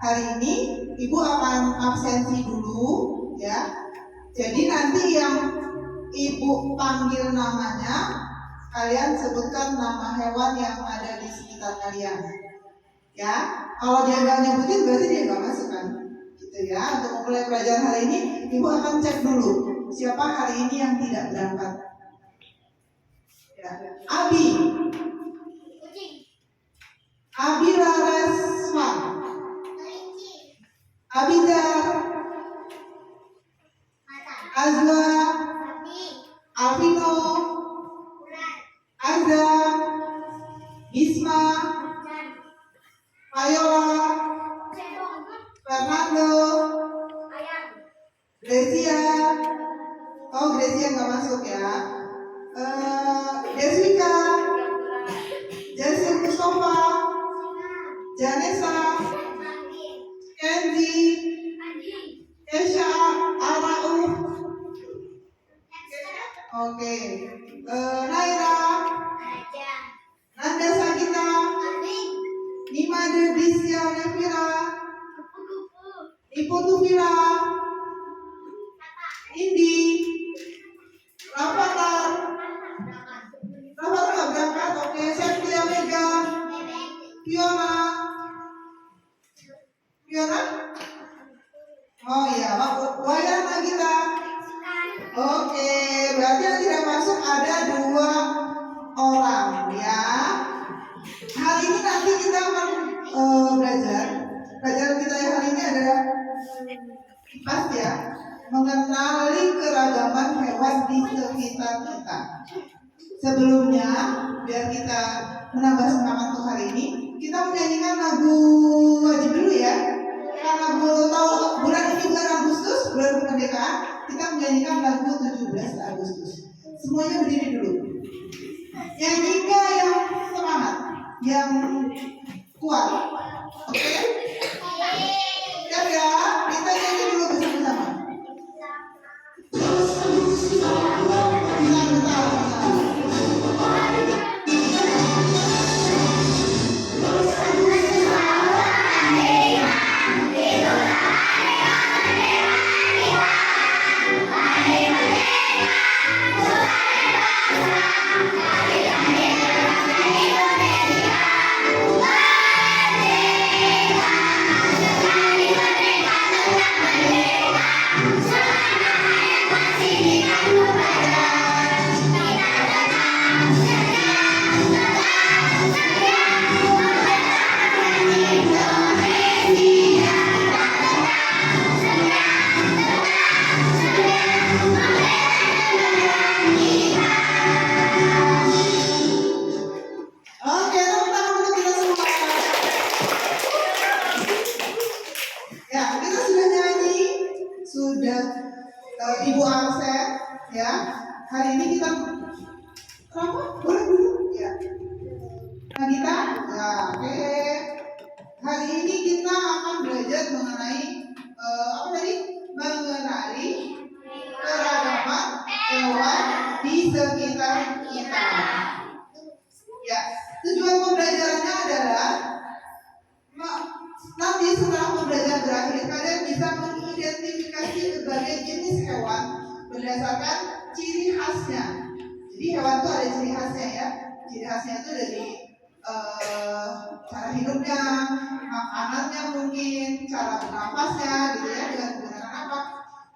hari ini Ibu akan absensi dulu ya. Jadi nanti yang Ibu panggil namanya, kalian sebutkan nama hewan yang ada di sekitar kalian. Ya, kalau dia nggak nyebutin berarti dia nggak masuk kan? Gitu ya. Untuk mulai pelajaran hari ini, Ibu akan cek dulu siapa hari ini yang tidak berangkat. Ya. Abi. Abi Lareswan. Abizar. Azwa. Alvino. Azza. Isma. Ayola. Fernando. Grecia. Oh, Grecia nggak masuk ya. Deswika. Jason Mustafa. Janessa. Kenzi. Kesha. Arauf. Oke. Naira. Nanda Sagita. Nima Dedisia Nevira. Ibu Tufila. Indi. Rafathar nggak berangkat. Oke. Septia Mega. Fiona. Oh iya, Wayan Nagita. Oke, berarti yang tidak masuk ada 2 orang ya. Hari ini nanti kita akan belajar. Pelajaran kita yang hari ini adalah IPAS ya, mengenali keragaman hewan di sekitar kita. Sebelumnya, biar kita menambah semangat untuk hari ini, kita menyanyikan lagu wajib dulu ya. Karena belum tahu bulan ini bulan Agustus, bulan kemerdekaan, kita menyanyikan lagu 17 Agustus. Semuanya berdiri dulu. Nyanyikan yang semangat, yang kuat. Oke? Siap ya? Kita nyanyi dulu bersama-sama. Ibu absen ya. Hari ini kita boleh dulu ya. Nagita, ya, oke. Hari ini kita akan belajar mengenai apa tadi? Mengenali keragaman hewan di sekitar kita. Ya, tujuan pembelajarannya adalah nanti setelah pembelajaran berakhir, kalian bisa mengidentifikasi berbagai jenis hewan berdasarkan ciri khasnya. Jadi hewan itu ada ciri khasnya ya. Ciri khasnya itu dari cara hidupnya, makanannya mungkin, cara bernafasnya, gitu ya, dengan menggunakan apa.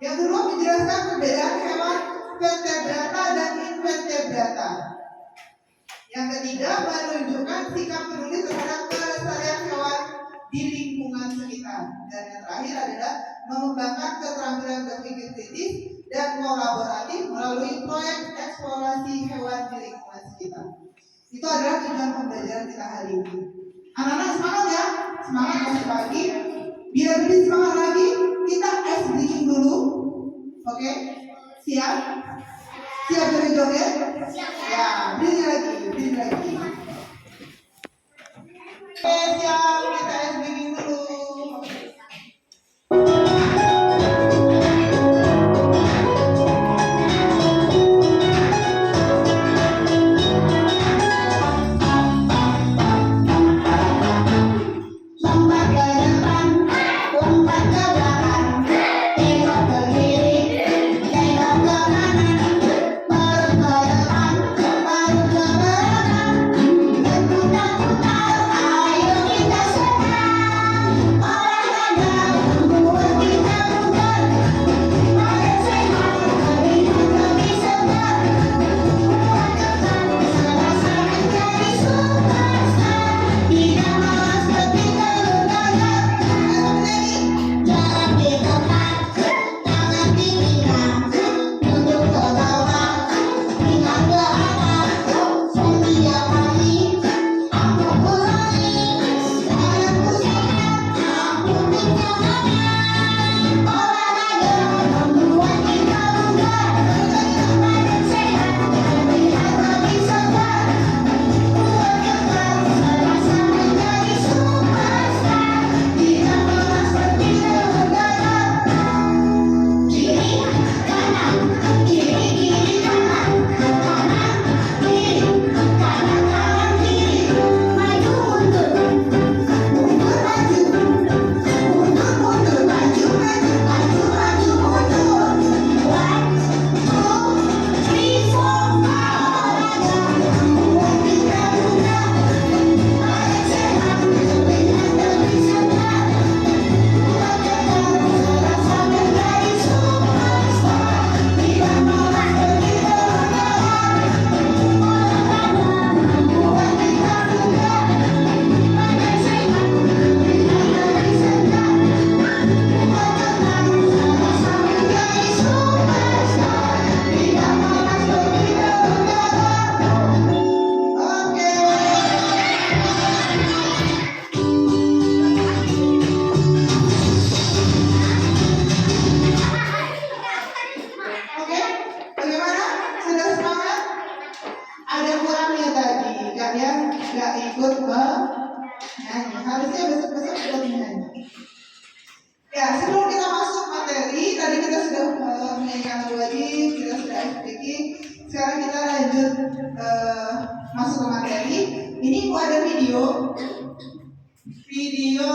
Yang kedua menjelaskan perbedaan hewan vertebrata dan invertebrata. Yang ketiga menunjukkan sikap peduli terhadap kelestarian hewan di lingkungan sekitar. Dan yang terakhir adalah mengembangkan keterampilan berpikir kritis dan kolaboratif melalui proyek eksplorasi hewan di lingkungan sekitar. Itu adalah tujuan pembelajaran kita hari ini. Anak-anak semangat ya, semangat masih pagi. Biar lebih semangat lagi, kita ice breaking dulu. Oke, siap? Siap joget-joget? Ya, berdiri lagi. Oke, siap, kita ice breaking dulu. Selamat datang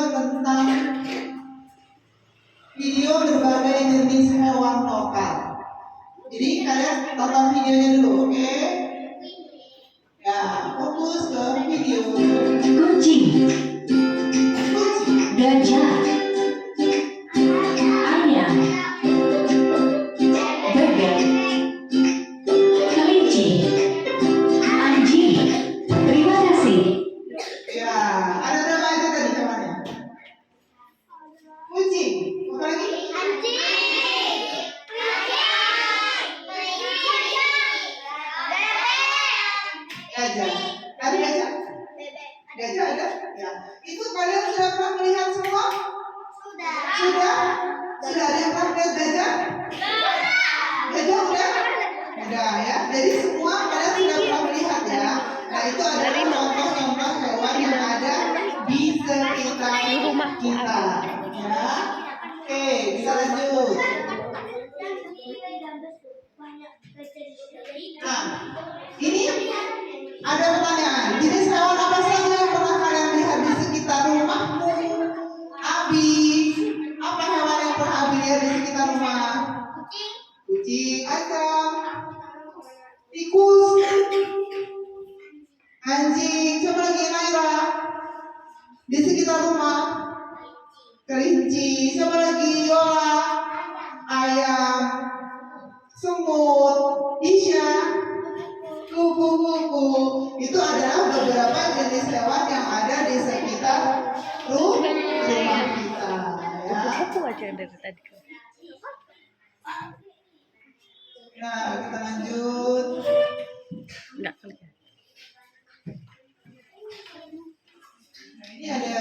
tentang video berbagai jenis hewan lokal. Jadi kalian tonton videonya dulu, oke? Ya, fokus ke video. Kucing, gajah, ayam, bebek, kelinci, anjing. Terima kasih. Ya, ada berapa aja tadi hewannya? Kucing, apa lagi? Gajah. Tadi gajah? Gajah ada? Ya. Itu kalian sudah pernah melihat semua? Sudah? Sudah ada yang pernah lihat gajah? Gajah udah? Udah ya. Jadi semua kalian sudah pernah melihat ya. Nah itu adalah contoh-contoh hewan yang ada di sekitar kita. Ya. Oke, bisa lanjut. Nah, ini ada pertanyaan. Jenis hewan apa saja yang pernah kalian lihat di sekitar rumahmu? Abi, apa hewan yang pernah Abi lihat di sekitar rumah? Kucing, ayam, tikus, anjing, coba lagi Naira. Di sekitar rumah, kelinci, coba lagi Yola, ayam, semut, Isya, kupu-kupu. Itu adalah beberapa jenis hewan yang ada di sekitar rumah kita. Ya. Kupu-kupu aja dari tadi. Nah, kita lanjut. Enggak kali. Nah, ini ada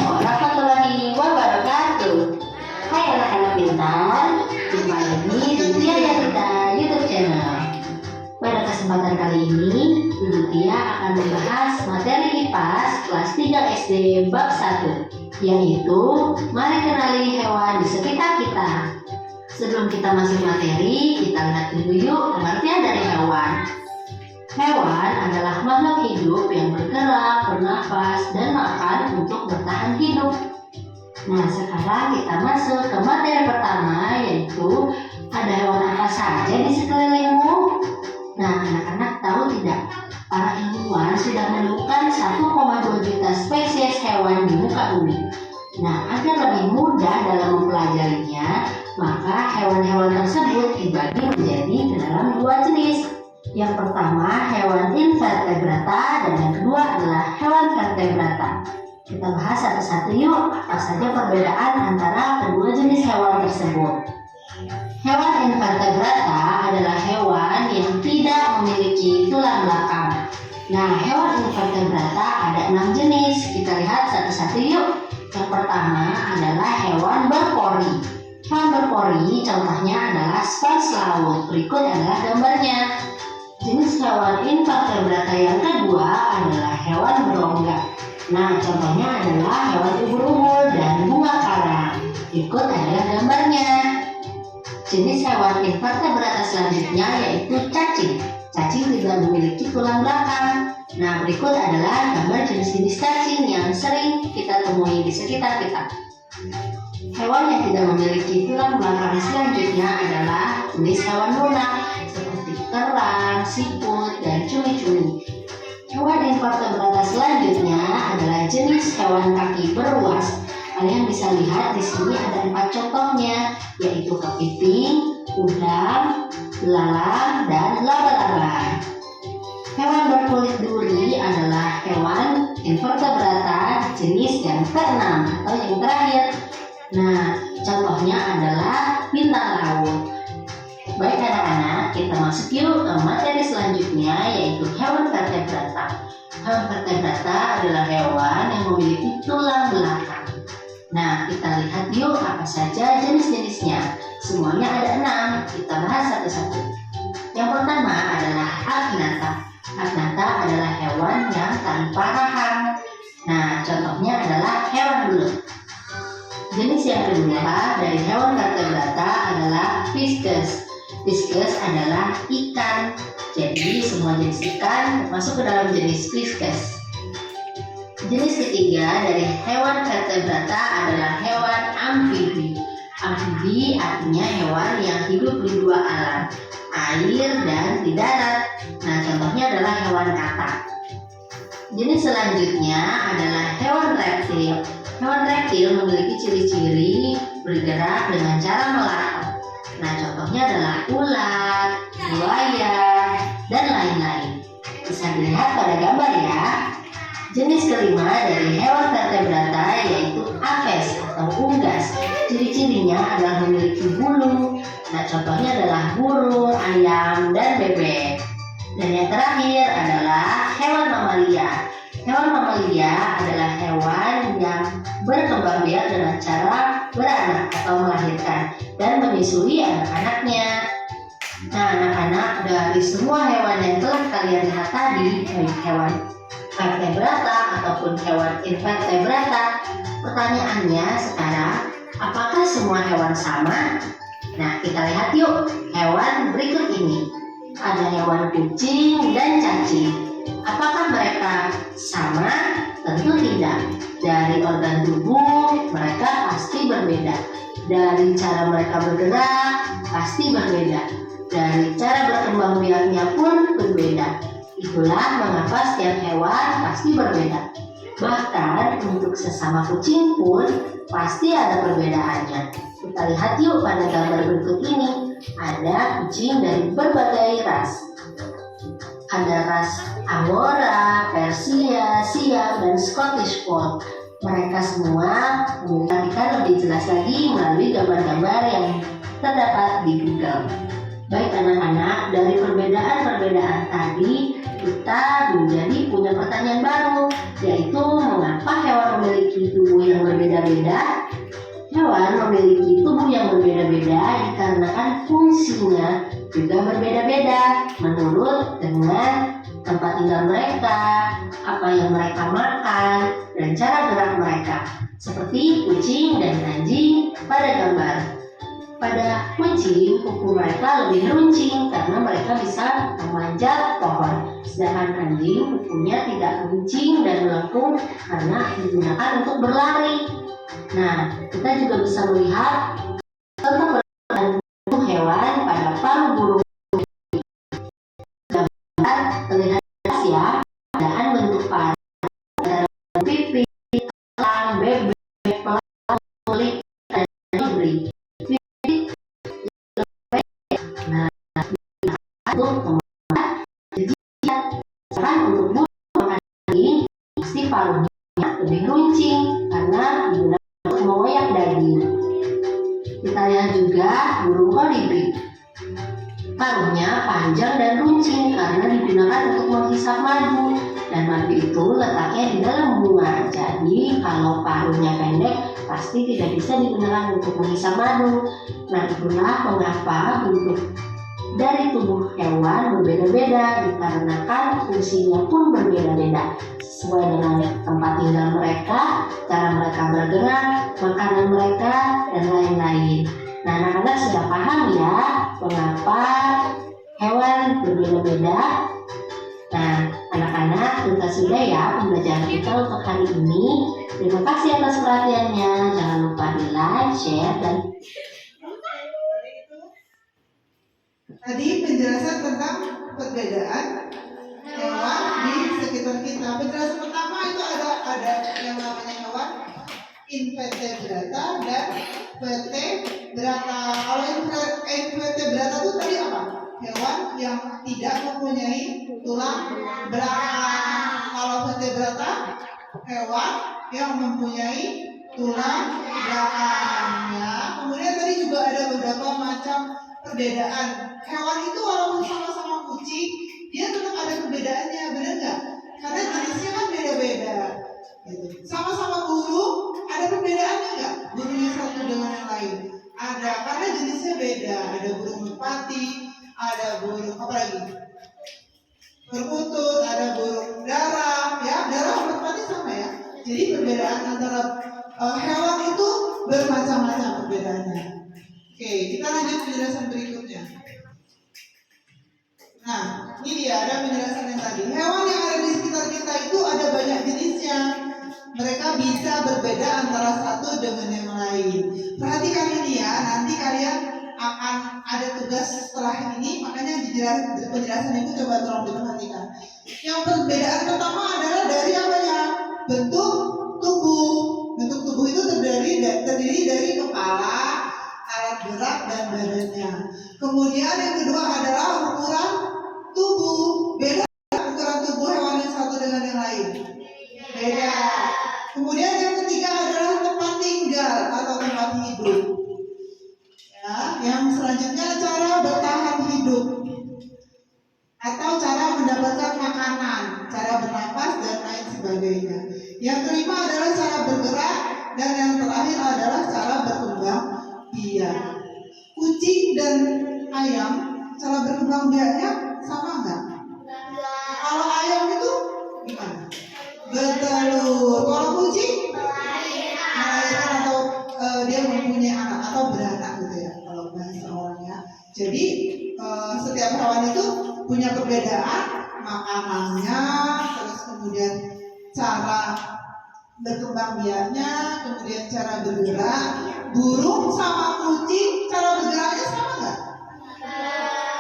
Warahmatullahi wabarakatuh. Hai anak-anak pintar, jumpa lagi di Tia Yarita YouTube channel. Pada kesempatan kali ini, Ibu Tia akan membahas materi IPAS kelas 3 SD bab 1, yaitu mari kenali hewan di sekitar kita. Sebelum kita masuk materi, kita lihat dulu yuk pengertian dari hewan. Hewan adalah makhluk hidup yang bergerak, bernafas, dan makan untuk bertahan hidup. Nah, sekarang kita masuk ke materi pertama, yaitu ada hewan apa saja di sekelilingmu? Nah, anak-anak tahu tidak? Para ilmuwan sudah menemukan 1,2 juta spesies hewan di muka bumi. Nah, agar lebih mudah dalam mempelajarinya, maka hewan-hewan tersebut dibagi menjadi ke dalam dua jenis. Yang pertama hewan invertebrata dan yang kedua adalah hewan vertebrata. Kita bahas satu-satu yuk apa saja perbedaan antara kedua jenis hewan tersebut. Hewan invertebrata adalah hewan yang tidak memiliki tulang belakang. Nah, hewan invertebrata ada 6 jenis. Kita lihat satu-satu yuk. Yang pertama adalah hewan berpori. Hewan berpori contohnya adalah spons laut. Berikut adalah gambarnya. Jenis hewan invertebrata yang kedua adalah hewan berongga. Nah, contohnya adalah hewan ubur-ubur dan bunga karang. Berikut adalah gambarnya. Jenis hewan invertebrata selanjutnya yaitu cacing. Cacing tidak memiliki tulang belakang. Nah, berikut adalah gambar jenis-jenis cacing yang sering kita temui di sekitar kita. Hewan yang tidak memiliki tulang belakang selanjutnya adalah jenis hewan lunak seperti kerang, siput, dan cumi-cumi. Hewan invertebrata selanjutnya adalah jenis hewan kaki beruas. Kalian bisa lihat di sini ada 4 contohnya, yaitu kepiting, udang, belalang, dan laba-laba. Hewan berkulit duri adalah hewan invertebrata jenis yang keenam atau yang terakhir. Nah, contohnya adalah bintang laut. Baik anak-anak, kita masuk yuk ke materi selanjutnya yaitu hewan vertebrata. Hewan vertebrata adalah hewan yang memiliki tulang belakang. Nah, kita lihat yuk apa saja jenis-jenisnya. Semuanya ada 6. Kita bahas satu-satu. Yang pertama adalah agnatha. Agnatha adalah hewan yang tanpa rahang. Nah, contohnya adalah hewan belut. Jenis yang kedua Fiskus adalah ikan. Jadi semua jenis ikan masuk ke dalam jenis fiskus. Jenis ketiga dari hewan vertebrata adalah hewan amfibi. Amfibi artinya hewan yang hidup di dua alam, air dan di darat. Nah, contohnya adalah hewan katak. Jenis selanjutnya adalah hewan reptil. Hewan reptil memiliki ciri-ciri bergerak dengan cara melapar. Nah, contohnya adalah ular, buaya, dan lain-lain. Bisa dilihat pada gambar ya. Jenis kelima dari hewan vertebrata yaitu aves atau unggas. Ciri-cirinya adalah memiliki bulu. Nah, contohnya adalah burung, ayam, dan bebek. Dan yang terakhir adalah hewan mamalia. Hewan mamalia adalah hewan yang berkembang biak dengan cara beranak atau melahirkan dan menyusui anak-anaknya. Nah, anak-anak, dari semua hewan yang telah kalian lihat tadi, baik hewan vertebrata ataupun hewan invertebrata, pertanyaannya sekarang, apakah semua hewan sama? Nah, kita lihat yuk hewan berikut ini. Ada hewan kucing dan cacing. Apakah mereka sama? Tentu tidak. Dari organ tubuh mereka pasti berbeda. Dari cara mereka bergerak pasti berbeda. Dari cara berkembang biaknya pun berbeda. Itulah mengapa setiap hewan pasti berbeda. Bahkan untuk sesama kucing pun pasti ada perbedaannya. Kita lihat yuk pada gambar berikut ini. Ada kucing dari berbagai ras. Ada ras Angora, Persia, Siam, dan Scottish Fold. Mereka semua memiliki lebih jelas lagi melalui gambar-gambar yang terdapat di Google. Baik anak-anak, dari perbedaan-perbedaan tadi kita menjadi punya pertanyaan baru, yaitu mengapa hewan memiliki tubuh yang berbeda-beda? Hewan memiliki tubuh yang berbeda-beda dikarenakan fungsinya juga berbeda-beda menurut dengan tempat tinggal mereka, apa yang mereka makan, dan cara gerak mereka. Seperti kucing dan anjing pada gambar. Pada kucing, kuku mereka lebih runcing karena mereka bisa memanjat pohon. Sedangkan anjing kukunya tidak runcing dan melengkung karena digunakan untuk berlari. Nah, kita juga bisa melihat tentang perbedaan tubuh hewan pada paruh burung. Gambar terlihat jelas ya, perbedaan bentuk paruh antara pipih, elang, bebek, pelaut, kulit, dan diberi. Nah, untuk membuat jijian. Sedangkan untuk burung anjing, pasti paruhnya lebih runcing karena digunakan mengoyak daging. Kita lihat juga burung kolibri. Paruhnya panjang dan runcing karena digunakan untuk menghisap madu, dan madu itu letaknya di dalam bunga. Jadi kalau paruhnya pendek pasti tidak bisa digunakan untuk menghisap madu. Nah, itulah mengapa bentuk dari tubuh hewan berbeda-beda dikarenakan fungsinya pun berbeda-beda sesuai dengan tempat tinggal mereka, cara mereka bergerak, makanan mereka, dan lain-lain. Nah, anak-anak sudah paham ya mengapa hewan berbeda-beda. Nah, anak-anak tuntas sudah ya pembelajaran kita untuk hari ini. Terima kasih atas perhatiannya. Jangan lupa di like, share, dan Tadi penjelasan tentang perbedaan hewan di sekitar kita. Penjelasan pertama itu ada yang namanya hewan invertebrata dan vertebrata. Kalau invertebrata itu tadi apa? Hewan yang tidak mempunyai tulang belakang. Kalau vertebrata, hewan yang mempunyai tulang belakang. Ya. Kemudian tadi juga ada beberapa macam perbedaan. Hewan itu walaupun sama-sama kucing, dia tetap ada perbedaannya, benar nggak? Karena jenisnya kan beda-beda. Gitu. Sama-sama burung, ada perbedaannya nggak? Burungnya satu dengan yang lain. Ada, karena jenisnya beda. Ada burung merpati, ada burung apa lagi? Perkutut, ada burung darah, ya darah merpati sama ya. Jadi perbedaan antara hewan itu bermacam-macam perbedaannya. Oke, kita lanjut penjelasan berikutnya. Nah, ini dia ada penjelasan yang tadi. Hewan yang ada di sekitar kita itu ada banyak jenisnya. Mereka bisa berbeda antara satu dengan yang lain. Perhatikan ini ya, nanti kalian akan ada tugas setelah ini, makanya di penjelasan itu coba tolong diperhatikan. Yang perbedaan pertama adalah dari apa ya? Bentuk tubuh. Bentuk tubuh itu terdiri dari kepala, alat gerak dan badannya. Kemudian yang kedua adalah ukuran tubuh. Beda ukuran tubuh hewan yang satu dengan yang lain. Beda. Kemudian yang ketiga adalah tempat tinggal atau tempat hidup. Ya, yang selanjutnya cara bertahan hidup atau cara mendapatkan makanan, cara bernapas dan lain sebagainya. Yang kelima adalah cara bergerak dan yang terakhir adalah cara berkembang biak. Kucing dan ayam cara berkembang biaknya sama nggak? Kalau ayam itu gimana? Bertelur. Kalau kucing melahirkan atau dia mempunyai anak atau beranak gitu ya kalau bahasa orangnya. Jadi setiap hewan itu punya perbedaan makanannya, terus kemudian cara berkembang biaknya, kemudian cara bergerak. Burung sama kucing cara bergeraknya sama nggak?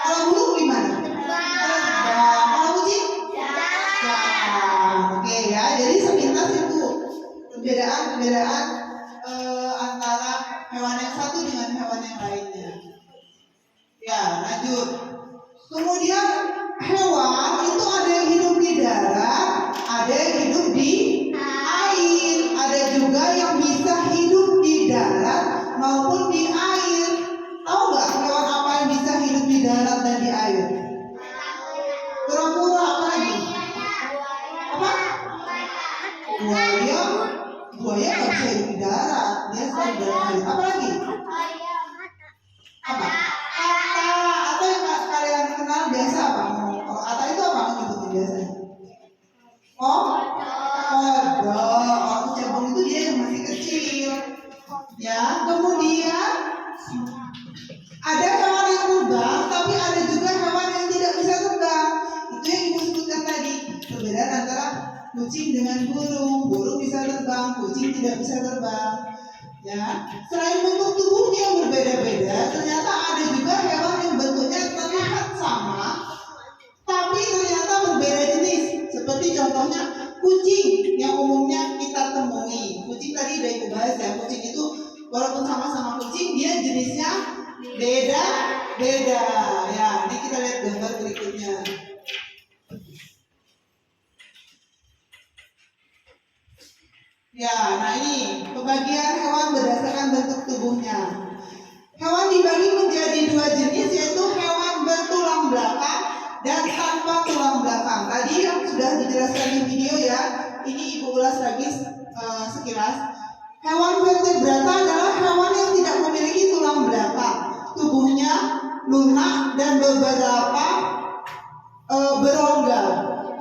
Kalau burung gimana? Terbang. Kalau kucing? Jalan. Oke ya, jadi sepintas itu perbedaan antara hewan yang satu dengan hewan yang lainnya. Ya, lanjut. Kemudian hewan itu ada yang hidup di darat, ada yang hidup di air, ada juga yang bisa hidup di darat maupun di air. Tahu nggak hewan apa yang bisa hidup di darat dan di air? Kura-kura apa lagi? Apa? Buaya. Buaya nggak bisa hidup di darat, dia selalu di dalam air. Apa lagi? Apa? Kata atau yang kalian kenal biasa apa? Kalau kata itu apa nyebutnya biasanya? Oh, kodok. Kalau cebong itu dia yang masih kecil. Ya, kemudian ada hewan yang terbang, tapi ada juga hewan yang tidak bisa terbang. Itu yang ibu sebutkan tadi. Perbedaan antara kucing dengan burung. Burung bisa terbang, kucing tidak bisa terbang. Ya, selain bentuk tubuhnya yang berbeda-beda, ternyata ada juga hewan yang bentuknya terlihat sama, tapi ternyata berbeda jenis. Seperti contohnya kucing yang umumnya kita temui. Kucing tadi udah ibu bahas ya. Kucing itu walaupun sama-sama kucing, dia jenisnya beda-beda. Ya, ini kita lihat gambar berikutnya. Ya, nah ini pembagian hewan berdasarkan bentuk tubuhnya. Hewan dibagi menjadi dua jenis, yaitu hewan bertulang belakang dan tanpa tulang belakang. Tadi yang sudah dijelaskan di video ya, ini ibu ulas lagi sekilas. Hewan vertebrata adalah hewan yang tidak memiliki tulang belakang. Tubuhnya lunak dan beberapa berongga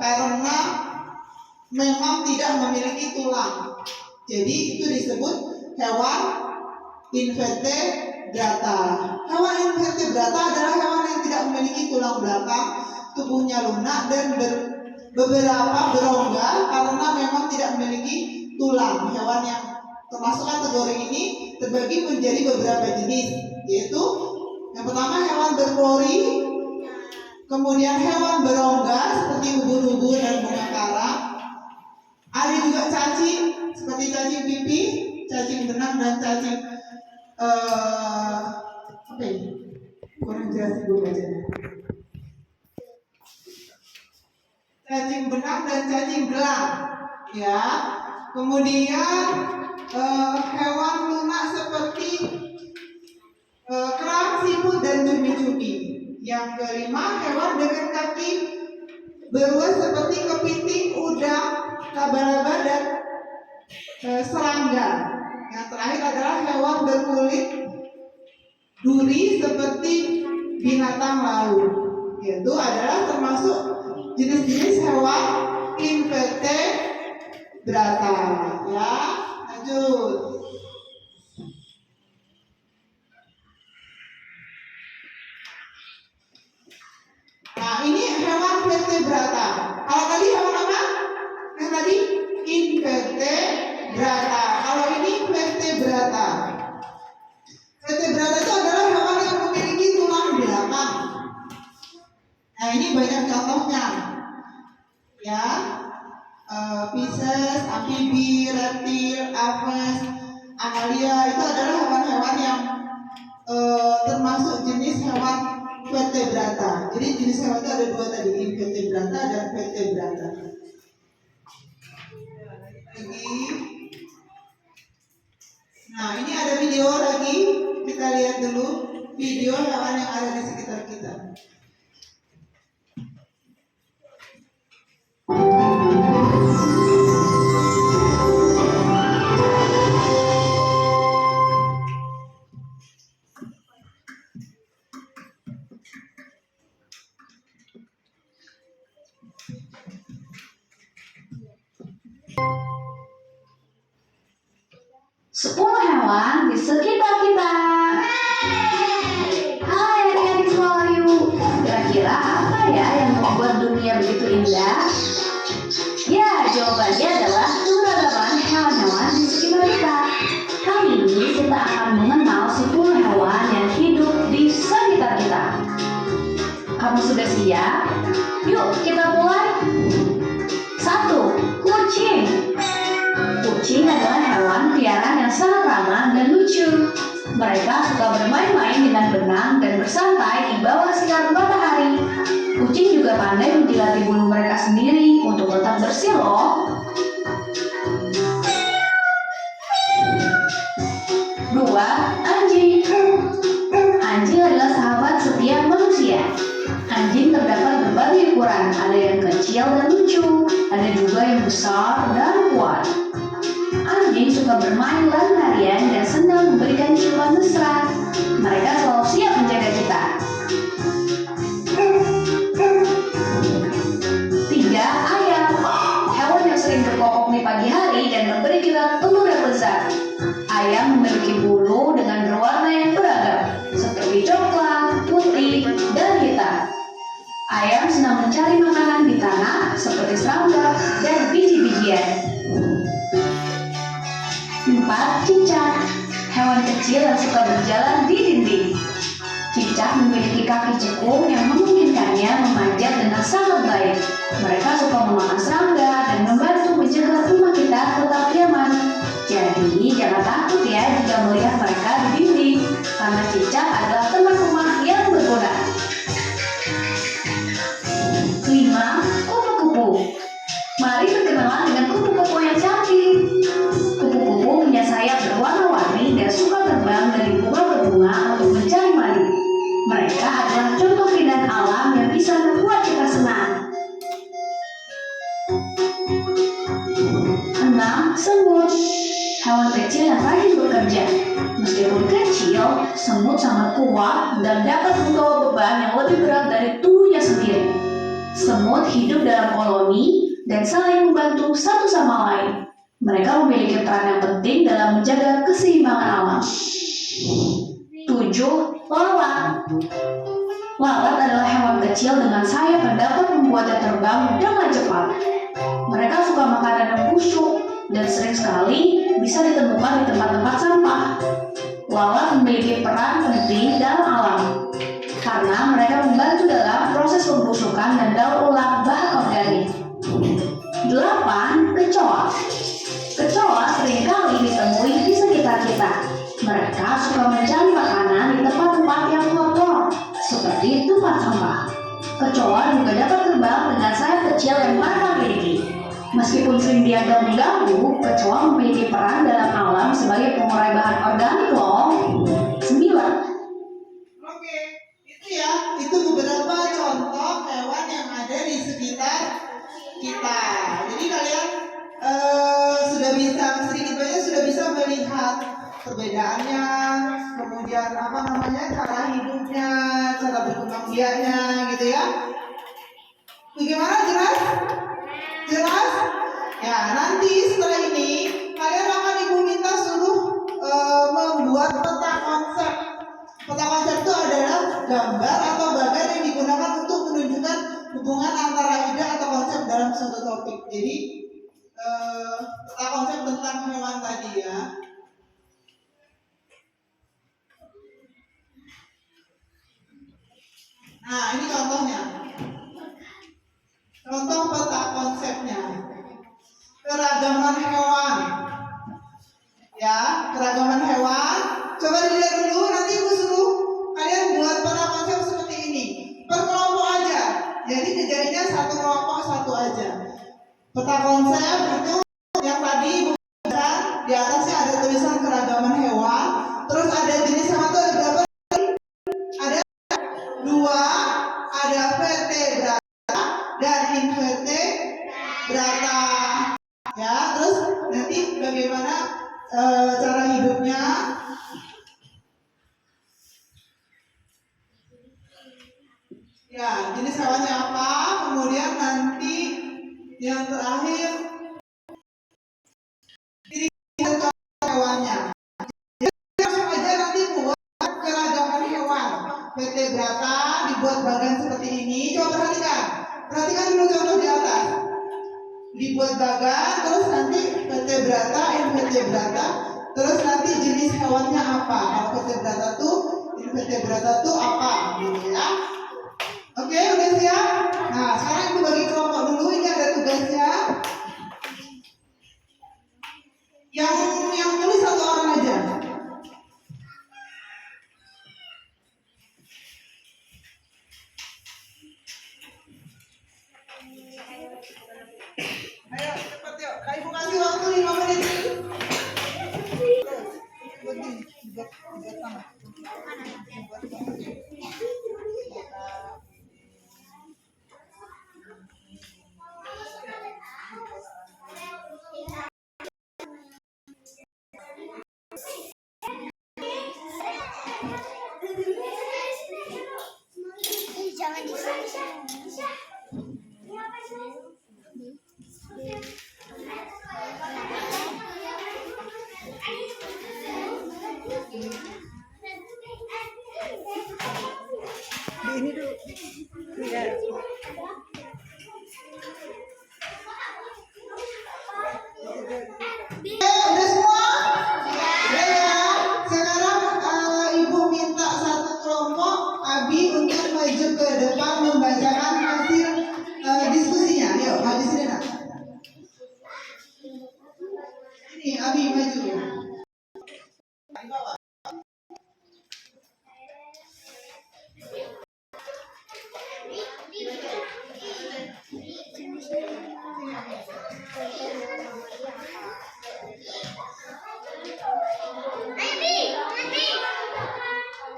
karena memang tidak memiliki tulang. Jadi itu disebut hewan invertebrata. Hewan invertebrata adalah hewan yang tidak memiliki tulang belakang, tubuhnya lunak dan beberapa berongga karena memang tidak memiliki tulang. Hewan yang termasuk kategori ini terbagi menjadi beberapa jenis, yaitu yang pertama hewan berpori, kemudian hewan berongga seperti ubur-ubur dan bunga karang. Ada juga cacing seperti cacing pipi, cacing benang dan cacing apa ini? Kurang jelas ibu bacanya. Cacing benang dan cacing belang, ya. Kemudian hewan lunak seperti kerang, siput dan cumi-cumi. Yang kelima hewan dengan kaki beruas seperti kepiting, udang, laba-laba dan serangga. Yang terakhir adalah hewan berkulit duri seperti binatang laut. Itu adalah termasuk jenis-jenis hewan invertebrata. Ya, lanjut. Nah, ini vertebrata. Kalau tadi hewan apa? Yang tadi invertebrata. Kalau ini vertebrata. Vertebrata itu adalah hewan yang memiliki tulang belakang. Nah, ini banyak contohnya. Ya, Pisces, amfibi, reptil, aves, amalia itu adalah hewan-hewan yang termasuk jenis hewan vertebrata. Jadi jenis hewan itu ada dua tadi, invertebrata dan vertebrata. Lagi. Nah, ini ada video lagi. Kita lihat dulu video hewan yang ada di sekitar kita. Sepuluh hewan di sekitar kita. Hai adik-adik sekolah yuk. Kira-kira apa ya yang membuat dunia begitu indah? Ya, jawabannya adalah keberagaman hewan-hewan di sekitar kita. Kali ini kita akan mengenal 10 hewan yang hidup di sekitar kita. Kamu sudah siap? Yuk kita mulai. 1. Kucing. Kucing adalah hewan peliharaan yang sangat ramah dan lucu. Mereka suka bermain-main dengan benang dan bersantai di bawah sinar matahari. Kucing juga pandai menjilati bulu mereka sendiri untuk tetap bersih loh. 2. Anjing. Anjing adalah sahabat setia manusia. Anjing terdapat berbagai ukuran, ada yang kecil dan lucu, ada juga yang besar dan kuat. Anjing suka bermain lari-larian dan senang memberikan ciuman mesra. Mereka selalu siap menjaga kita. 3. Ayam. Hewan yang sering berkokok di pagi hari dan memberi kita telur yang lezat. Ayam memiliki bulu dengan berwarna yang beragam, seperti coklat, putih, dan hitam. Ayam senang mencari makanan di tanah seperti serangga dan biji-bijian. 4. Cicak. Hewan kecil yang suka berjalan di dinding. Cicak memiliki kaki cekung yang memungkinkannya memanjat dengan sangat baik. Mereka suka memakan serangga dan membantu menjaga rumah kita tetap nyaman. Jadi jangan takut ya jika melihat mereka di dinding, karena cicak adalah teman rumah yang berguna. 5. Kupu-kupu. Mari berkenalan dengan kupu-kupu yang cantik. Kupu-kupu punya sayap berwarna-warni dan suka terbang dari bunga ke bunga untuk mencari madu. Mereka adalah contoh keindahan alam yang bisa membuat kita senang. 6. Semut. Hewan kecil yang rajin bekerja. Meskipun kecil, semut sangat kuat dan dapat membawa beban yang lebih berat dari tubuhnya sendiri. Semut hidup dalam koloni dan saling membantu satu sama lain. Mereka memiliki peran yang penting dalam menjaga keseimbangan alam. 7. Lalat. Lalat adalah hewan kecil dengan sayap yang dapat membuatnya terbang dengan cepat. Mereka suka makanan yang busuk dan sering sekali bisa ditemukan di tempat-tempat sampah. Lalat memiliki peran penting dalam alam karena mereka membantu dalam proses pembusukan dan daur ulang bahan organik. 8. Kecoa. Kecoa seringkali ditemui di sekitar kita. Mereka suka mencari makanan di tempat-tempat yang kotor, seperti tempat sampah. Kecoa juga dapat terbang dengan sayap kecil yang mereka miliki. Meskipun sering dianggap mengganggu, kecoa memiliki peran dalam alam sebagai pengurai bahan organik loh. 9. Oke, itu beberapa contoh hewan yang ada di sekitar kita. Jadi kalian sudah bisa sedikit banyak sudah bisa melihat perbedaannya, kemudian cara hidupnya, cara berkembang biaknya, gitu ya. Bagaimana, jelas? Jelas? Ya, nanti setelah ini kalian akan Ibu minta suruh membuat peta konsep. Peta konsep itu adalah gambar atau bagan yang digunakan untuk menunjukkan hubungan antara ide atau konsep dalam suatu topik. Jadi konsep tentang hewan tadi ya. Nah, ini contohnya. Contoh peta konsepnya. Keragaman hewan. Ya, keragaman hewan. Coba dilihat dulu, nanti Ibu suruh kalian buat peta konsep seperti ini. Per kelompok aja. Jadi kejadiannya satu kelompok satu aja. Peta konsep itu yang tadi di atasnya ada tulisan keragaman hewan. Terus ada jenis hewan itu ada berapa? Ada 2, ada vertebrata dan invertebrata. Ya, terus nanti bagaimana cara hidupnya. Ya, jenis hewannya apa? Kemudian nanti yang terakhir ciri hewannya. Langsung aja nanti buat keragaman hewan. Vertebrata dibuat bagan seperti ini. Coba perhatikan dulu contoh di atas. Dibuat bagan, terus nanti vertebrata, invertebrata, terus nanti jenis hewannya apa? Kalau vertebrata tuh, invertebrata tuh apa? Gitu ya. Oke, udah siap? Nah, sekarang Ibu bagi kelompok dulu. Ini ada tugasnya. Yang tulis satu orang aja. Ayo, cepat yuk. Ibu kasih waktu 5 menit. Ini dulu. Ya. Udah semua? Udah ya. Sekarang Ibu minta satu kelompok Abi untuk maju ke depan membacakan hasil diskusinya. Yuk, Abi sini nak. Ini Abi maju.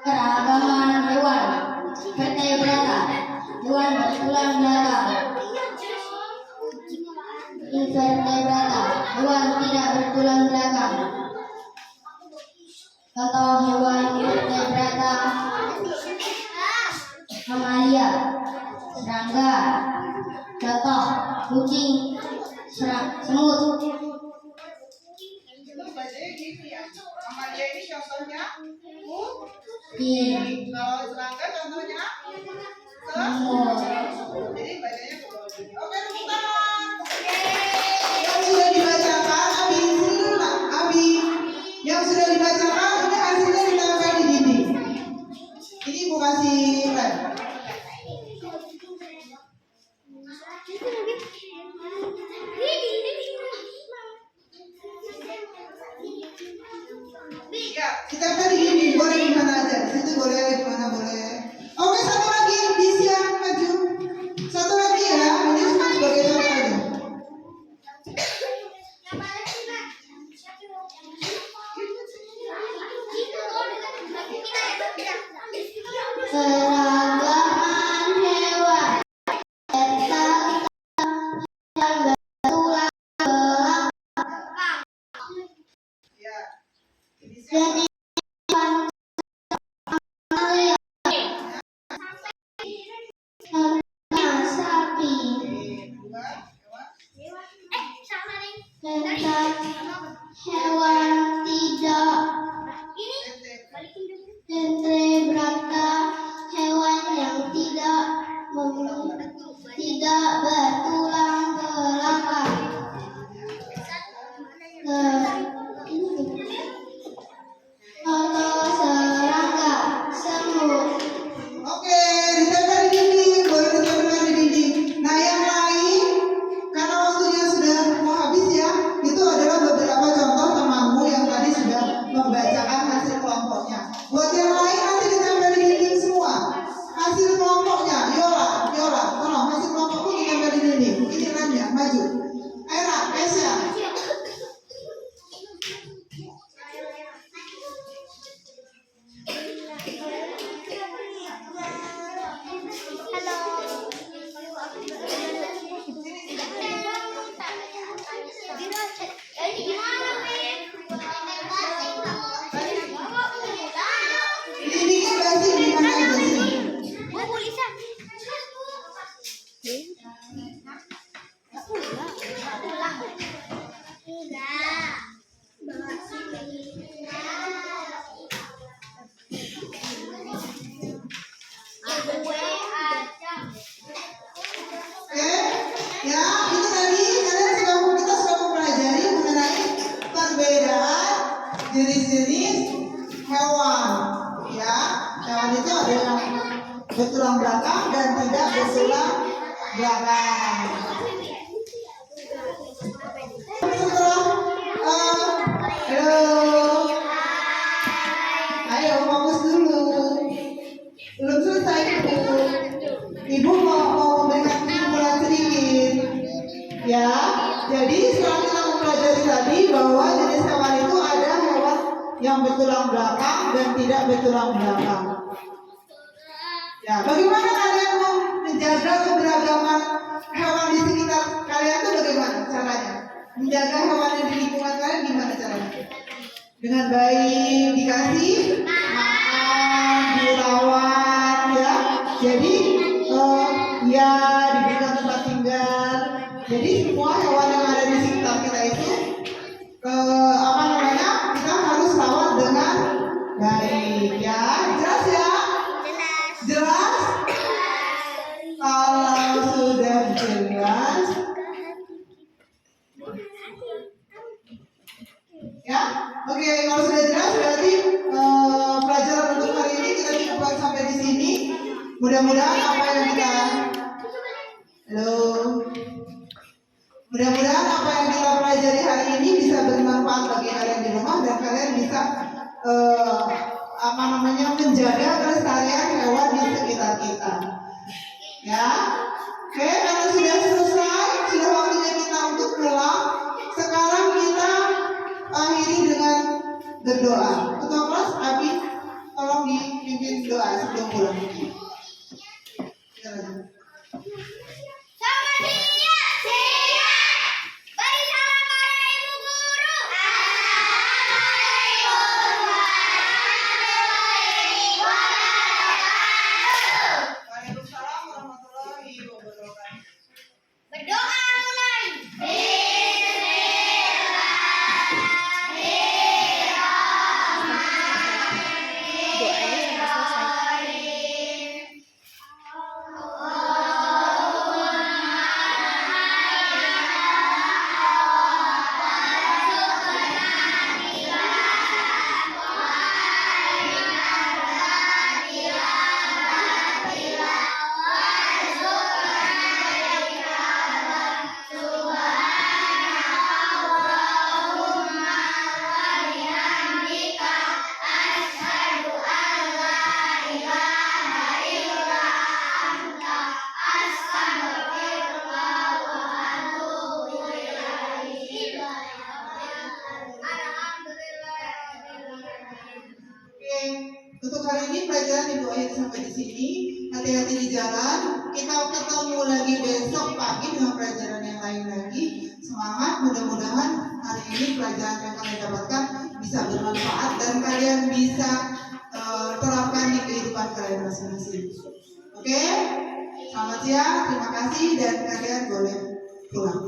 Keragaman hewan. Vertebrata, hewan bertulang belakang. Invertebrata, hewan tidak bertulang belakang. Contoh hewan vertebrata: mamalia, serangga. Contoh kucing, semut. Bacanya gini ya. Amalia ini contohnya Iya. kalau serangga contohnya Semut. Jadi bacanya ke bawah gini. Oke, tepuk tangan. Yang sudah dibacakan, Abi sini dulu nak. Abi, yang sudah dibacakan ini hasilnya ditempel di dinding. Ini Ibu kasih lem. Ya, kita tadi gini, boleh di mana aja. Di situ boleh, di mana boleh. Oke, satu lagi di siang maju. Satu lagi ya, ini cuma sebagai contoh aja. Keragaman hewan. Yang bertulang belakang. Ya. Ini siapa? Jenis hewan mamalia. Contohnya sapi. Dua, Tentang hewan tidak. Vertebrata, hewan bertulang belakang dan tidak bertulang belakang. Halo, ayo fokus dulu. Belum selesai ibu. Ibu mau memberikan kesimpulan sedikit. Ya, jadi setelah kita mempelajari tadi bahwa jenis hewan itu ada hewan yang bertulang belakang dan tidak bertulang belakang. Ya, bagaimana kalian mau menjaga keberagaman hewan di sekitar kalian itu bagaimana caranya? Menjaga hewan yang di lingkungan kalian gimana caranya? Dengan baik, dikasih makan, dirawat, ya. Jadi ya diberikan tempat tinggal. Jadi semua hewan yang ada di sekitar kita itu apa namanya, kita harus rawat dengan baik, ya. Jelas ya? Jelas? Kalau sudah jelas, ya, oke. Kalau sudah jelas berarti pelajaran untuk hari ini kita cukupkan sampai di sini. Mudah-mudahan apa yang kita mudah-mudahan apa yang kita pelajari hari ini bisa bermanfaat bagi kalian di rumah dan kalian bisa apa namanya, menjaga kelestarian hewan di sekitar kita. Ya, oke. Karena sudah selesai, sudah waktunya kita untuk pulang. Sekarang kita akhiri dengan berdoa. Ketua kelas Abi, tolong dipimpin doa sebelum pulang. Silakan. Waalaikumsalam warahmatullahi wabarakatuh. Berdoa mulai. Doanya sudah selesai. Oke, untuk hari ini pelajaran Ibu akhir sampai di sini. Hati-hati di jalan. Kita ketemu lagi besok pagi dengan pelajaran yang lain lagi. Semangat, mudah-mudahan hari ini pelajaran yang kalian dapatkan bisa bermanfaat dan kalian bisa terapkan di kehidupan kalian masing-masing. Oke, selamat siang, terima kasih dan kalian boleh pulang.